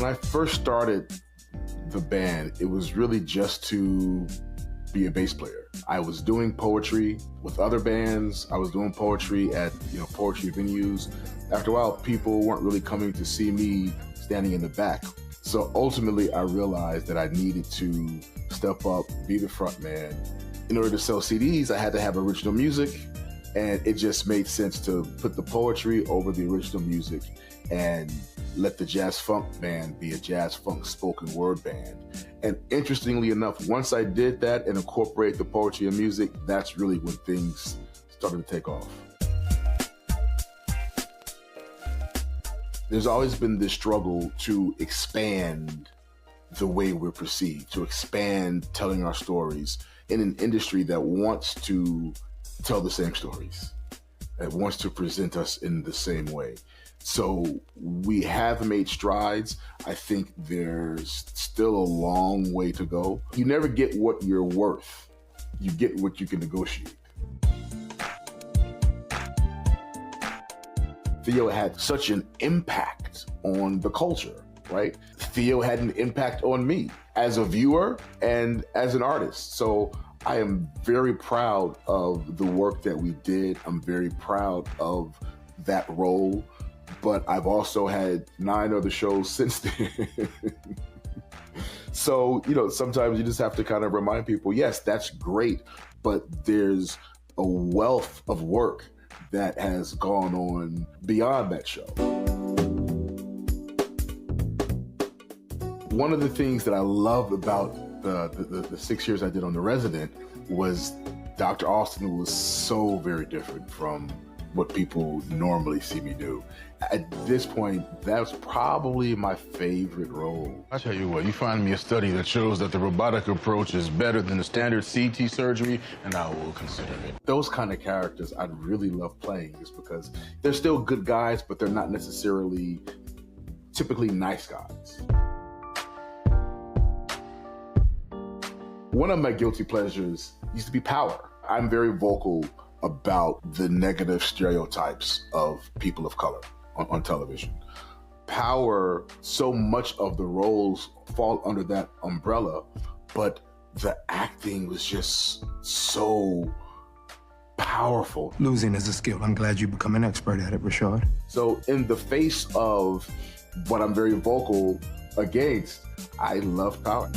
When I first started the band, it was really just to be a bass player. I was doing poetry with other bands. I was doing poetry at, poetry venues. After a while, people weren't really coming to see me standing in the back. So ultimately, I realized that I needed to step up, be the front man. In order to sell CDs, I had to have original music, and it just made sense to put the poetry over the original music and let the jazz funk band be a jazz funk spoken word band. And interestingly enough, once I did that and incorporate the poetry and music, that's really when things started to take off. There's always been this struggle to expand the way we're perceived, to expand telling our stories in an industry that wants to tell the same stories, that wants to present us in the same way. So we have made strides. I think there's still a long way to go. You never get what you're worth. You get what you can negotiate. Theo had such an impact on the culture, right? Theo had an impact on me as a viewer and as an artist. So I am very proud of the work that we did. I'm very proud of that role, but I've also had 9 other shows since then. So, sometimes you just have to kind of remind people, yes, that's great, but there's a wealth of work that has gone on beyond that show. One of the things that I loved about the 6 years I did on The Resident was Dr. Austin was so very different from what people normally see me do. At this point, that's probably my favorite role. I tell you what, you find me a study that shows that the robotic approach is better than the standard CT surgery, and I will consider it. Those kind of characters I'd really love playing, just because they're still good guys, but they're not necessarily typically nice guys. One of my guilty pleasures used to be power. I'm very vocal about the negative stereotypes of people of color on television. Power, so much of the roles fall under that umbrella, but the acting was just so powerful. Losing is a skill. I'm glad you become an expert at it, Rashad. So in the face of what I'm very vocal against, I love power.